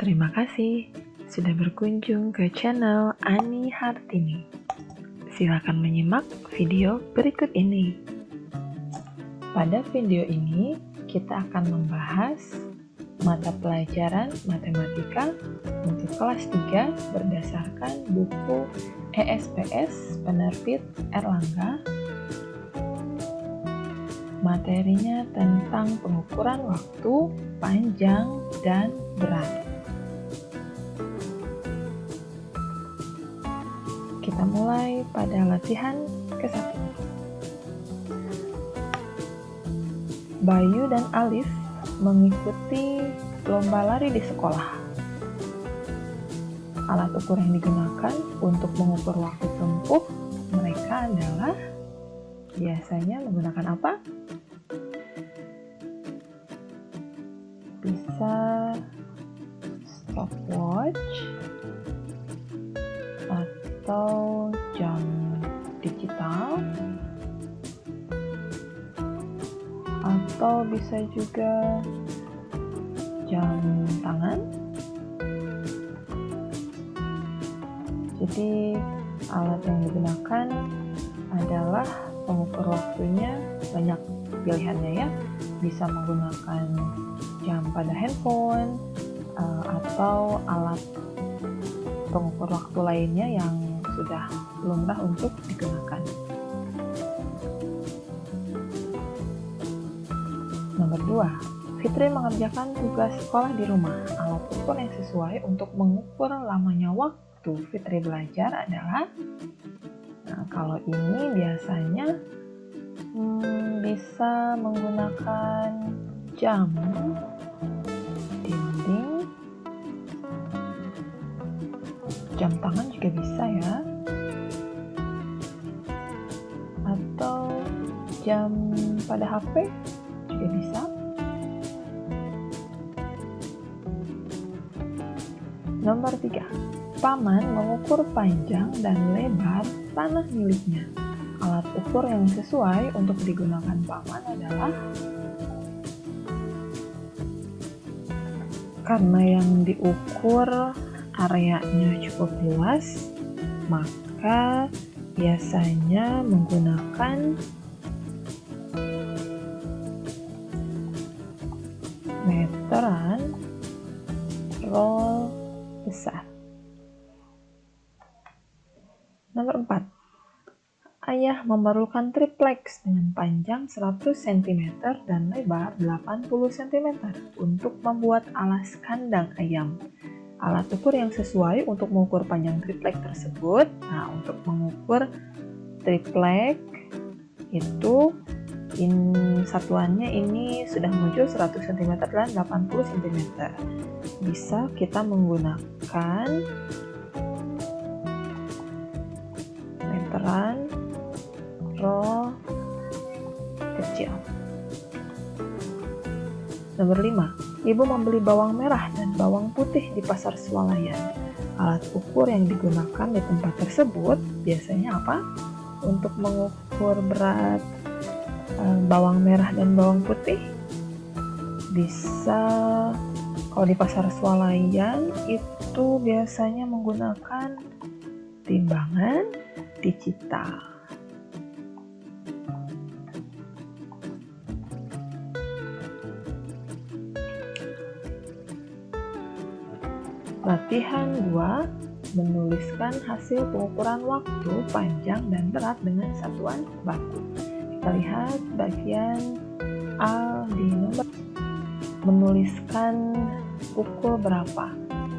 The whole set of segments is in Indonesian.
Terima kasih sudah berkunjung ke channel Ani Hartini. Silakan menyimak video berikut ini. Pada video ini, kita akan membahas mata pelajaran matematika untuk kelas 3 berdasarkan buku ESPS penerbit Erlangga. Materinya tentang pengukuran waktu, panjang, dan berat. Kita mulai pada latihan ke-1. Bayu dan Alif mengikuti lomba lari di sekolah. Alat ukur yang digunakan untuk mengukur waktu tempuh mereka adalah biasanya menggunakan apa? Bisa stopwatch atau jam digital, atau bisa juga jam tangan. Jadi alat yang digunakan adalah pengukur waktunya banyak pilihannya ya. Bisa menggunakan jam pada handphone atau alat pengukur waktu lainnya yang sudah lumrah untuk digunakan. Nomor 2, Fitri mengerjakan tugas sekolah di rumah. Alat ukur yang sesuai untuk mengukur lamanya waktu Fitri belajar adalah, kalau ini biasanya bisa menggunakan jam, dinding, jam tangan juga bisa ya, atau jam pada HP juga bisa. Nomor 3, Paman mengukur panjang dan lebar tanah miliknya. Alat ukur yang sesuai untuk digunakan Paman adalah, karena yang diukur areanya cukup luas, maka biasanya menggunakan meteran roll besar. Nomor 4, Ayah memerlukan triplex dengan panjang 100 cm dan lebar 80 cm untuk membuat alas kandang ayam. Alat ukur yang sesuai untuk mengukur panjang triplek tersebut. Untuk mengukur triplek itu satuannya ini sudah muncul 100 cm dan 80 cm. Bisa kita menggunakan meteran roll kecil. Nomor 5, Ibu membeli bawang merah dan bawang putih di pasar swalayan. Alat ukur yang digunakan di tempat tersebut biasanya apa? Untuk mengukur berat bawang merah dan bawang putih, bisa, kalau di pasar swalayan itu biasanya menggunakan timbangan digital. Latihan 2, menuliskan hasil pengukuran waktu, panjang, dan berat dengan satuan baku. Kita lihat bagian A di nomor, menuliskan pukul berapa.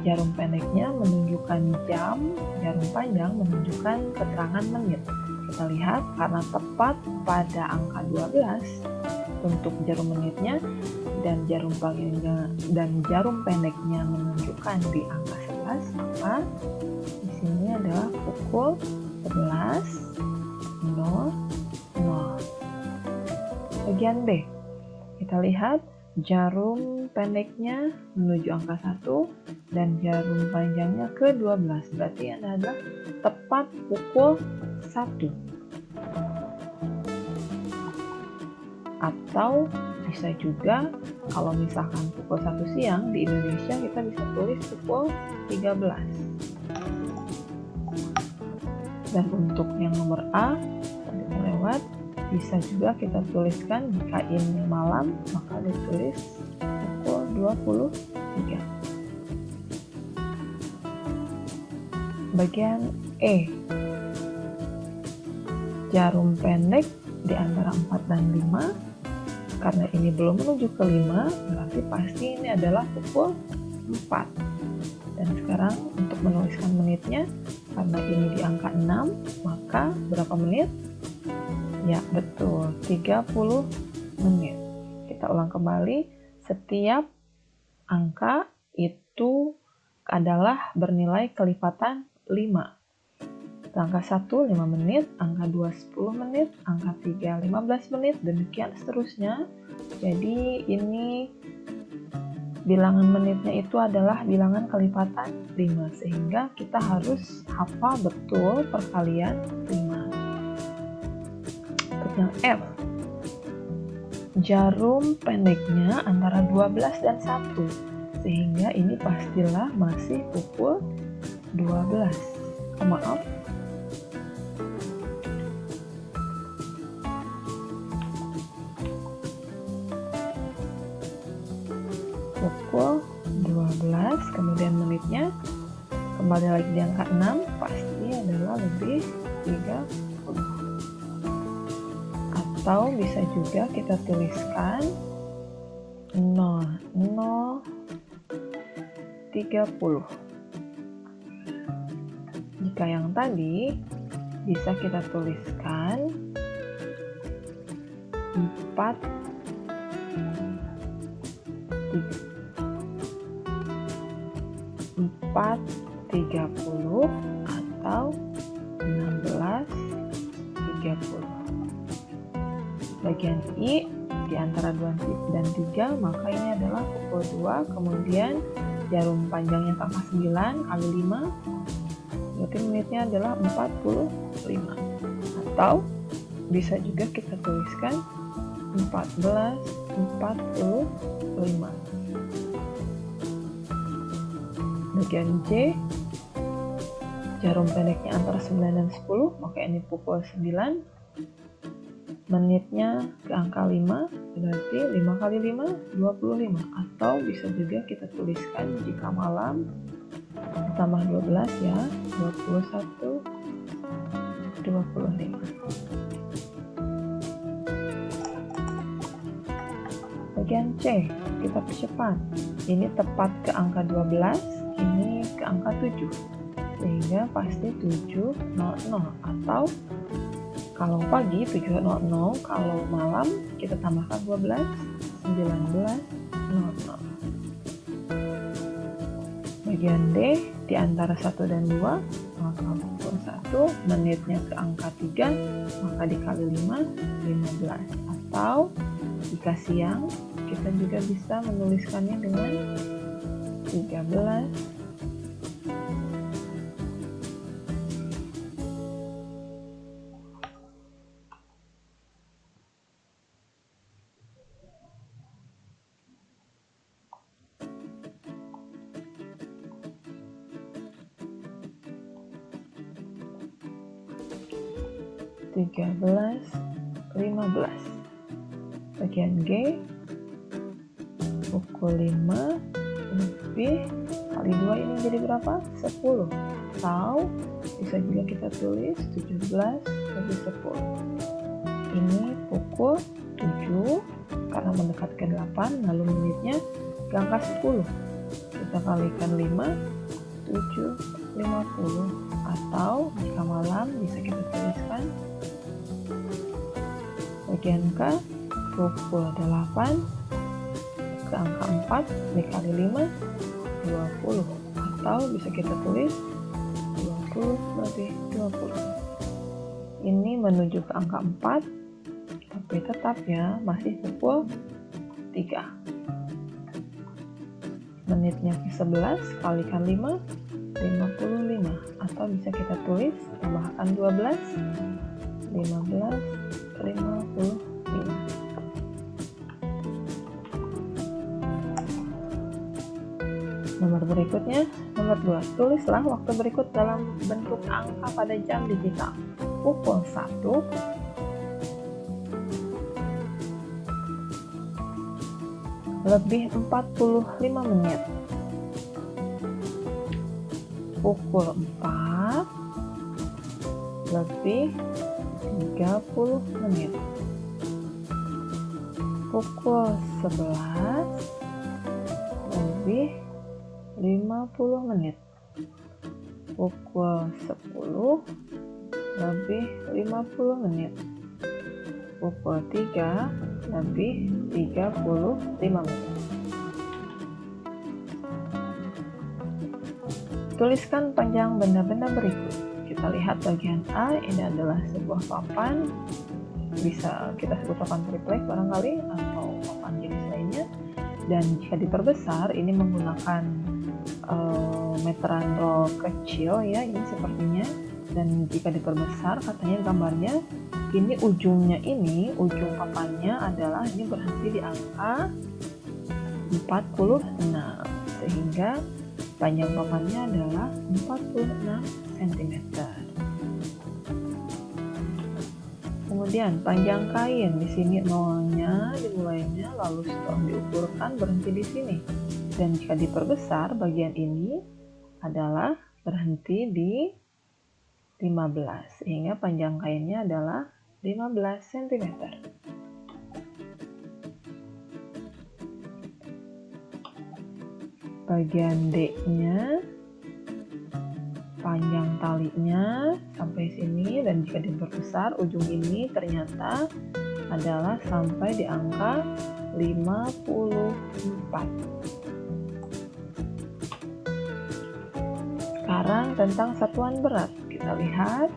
Jarum pendeknya menunjukkan jam, jarum panjang menunjukkan keterangan menit. Kita lihat karena tepat pada angka 12 untuk jarum menitnya, dan jarum panjangnya dan jarum pendeknya menunjukkan di angka 11, maka di sini adalah pukul 11.00. Bagian B, kita lihat jarum pendeknya menuju angka 1 dan jarum panjangnya ke 12, berarti ini adalah tepat pukul 1. Atau bisa juga Kalau misalkan pukul 1 siang di Indonesia, kita bisa tulis pukul 13. Dan untuk yang nomor A, tadi terlewat, bisa juga kita tuliskan jika ini malam, maka ditulis pukul 23. Bagian E, jarum pendek di antara 4 dan 5. Karena ini belum menuju ke 5, berarti pasti ini adalah pukul 4. Dan sekarang untuk menuliskan menitnya, karena ini di angka 6, maka berapa menit? Ya, betul, 30 menit. Kita ulang kembali, setiap angka itu adalah bernilai kelipatan 5. Angka 1 5 menit, angka 2 10 menit, angka 3 15 menit, demikian seterusnya. Jadi ini bilangan menitnya itu adalah bilangan kelipatan 5, sehingga kita harus hafal betul perkalian 5. Yang F, jarum pendeknya antara 12 dan 1, sehingga ini pastilah masih pukul 12. Maaf, pukul 12, kemudian menitnya kembali lagi di angka 6, pasti adalah lebih 30. Atau bisa juga kita tuliskan 00:30. Jika yang tadi bisa kita tuliskan 4:30 atau 16:30. Bagian I di antara 2 dan 3, maka ini adalah pukul 2, kemudian jarum panjangnya angka 9 kali 5, berarti menitnya adalah 45. Atau bisa juga kita tuliskan 14:45. Bagian J, jarum pendeknya antara 9 dan 10, maka ini pukul 9, menitnya ke angka 5, berarti 5 kali 5 25. Atau bisa juga kita tuliskan jika malam tambah 12 ya, 21:25. Bagian C, kita percepat. Ini tepat ke angka 12, ini ke angka 7, sehingga pasti 7:00. Atau kalau pagi 7:00, kalau malam kita tambahkan 12, 19:00. Bagian D, di antara 1 dan 2, maka pukul 1, menitnya ke angka 3, maka dikali 5, 15. Atau jika siang, kita juga bisa menuliskannya dengan 13. 13:15. Bagian G, pukul 5 lebih kali 2, ini jadi berapa? 10. Atau bisa juga kita tulis 17 lebih 10. Ini pukul 7 karena mendekat ke 8, lalu menitnya ke angka 10. Kita kalikan 5, 7:50. Atau jika malam bisa kita tuliskan bagian K, pukul 8 ke angka 4 dikali 5, 20. Atau bisa kita tulis 20 lebih 20. Ini menuju ke angka 4, tapi tetap ya masih pukul 3. Menitnya ke 11 kalikan 5, 55. Atau bisa kita tulis tambahkan 12, 15, 55. Nomor berikutnya, nomor 2. Tulislah waktu berikut dalam bentuk angka pada jam digital. Pukul 1, lebih 45 menit. Pukul 4, lebih 30 menit. Pukul 11, lebih 50 menit. Pukul 10, lebih 50 menit. Pukul 3, lebih 35 menit. Tuliskan panjang benda-benda berikut. Kita lihat bagian A, ini adalah sebuah papan. Bisa kita sebut papan triplek barangkali, atau papan jenis lainnya. Dan jika diperbesar, ini menggunakan meteran roll kecil ya, ini sepertinya. Dan jika diperbesar, katanya gambarnya ini ujungnya, ini ujung papannya adalah ini berhenti di angka 46, sehingga panjang papannya adalah 46 cm. Kemudian panjang kain, di sini nolnya dimulainya, lalu setelah diukurkan berhenti di sini. Dan jika diperbesar, bagian ini adalah berhenti di 15, sehingga panjang kainnya adalah 15 cm. Bagian D-nya, panjang talinya sampai sini, dan jika diperbesar ujung ini ternyata adalah sampai di angka 54. Sekarang tentang satuan berat, kita lihat.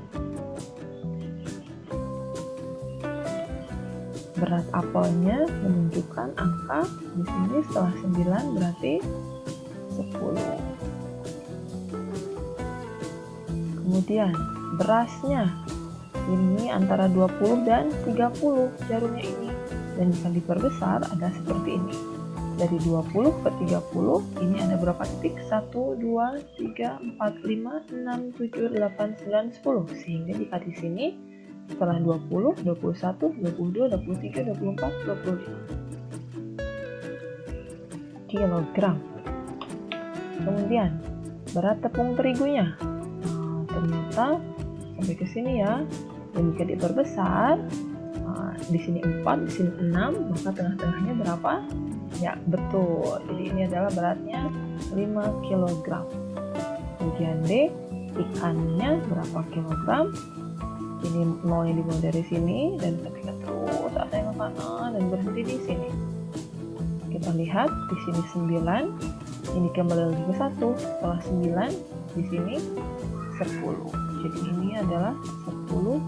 Berat apelnya menunjukkan angka di sini setelah 9 berarti 10. Kemudian berasnya ini antara 20 dan 30 jarumnya ini, dan jika diperbesar ada seperti ini. Dari 20 ke 30 ini ada berapa titik? 1, 2, 3, 4, 5, 6, 7, 8, 9, 10. Sehingga jika di sini setelah 20, 21, 22, 23, 24, 25 kilogram. Kemudian berat tepung terigunya, ternyata sampai ke sini ya. Dan jika diperbesar, di sini 4, di sini 6, maka tengah-tengahnya berapa? Ya, betul. Jadi ini adalah beratnya 5 kg. Kemudian D, ikannya berapa kilogram? Ini nolnya dimulai dari sini dan ketika terus ada yang ke kanan dan berhenti di sini. Kita lihat di sini 9, ini kembali lagi ke 1. Setelah 9 di sini 10. Jadi ini adalah 10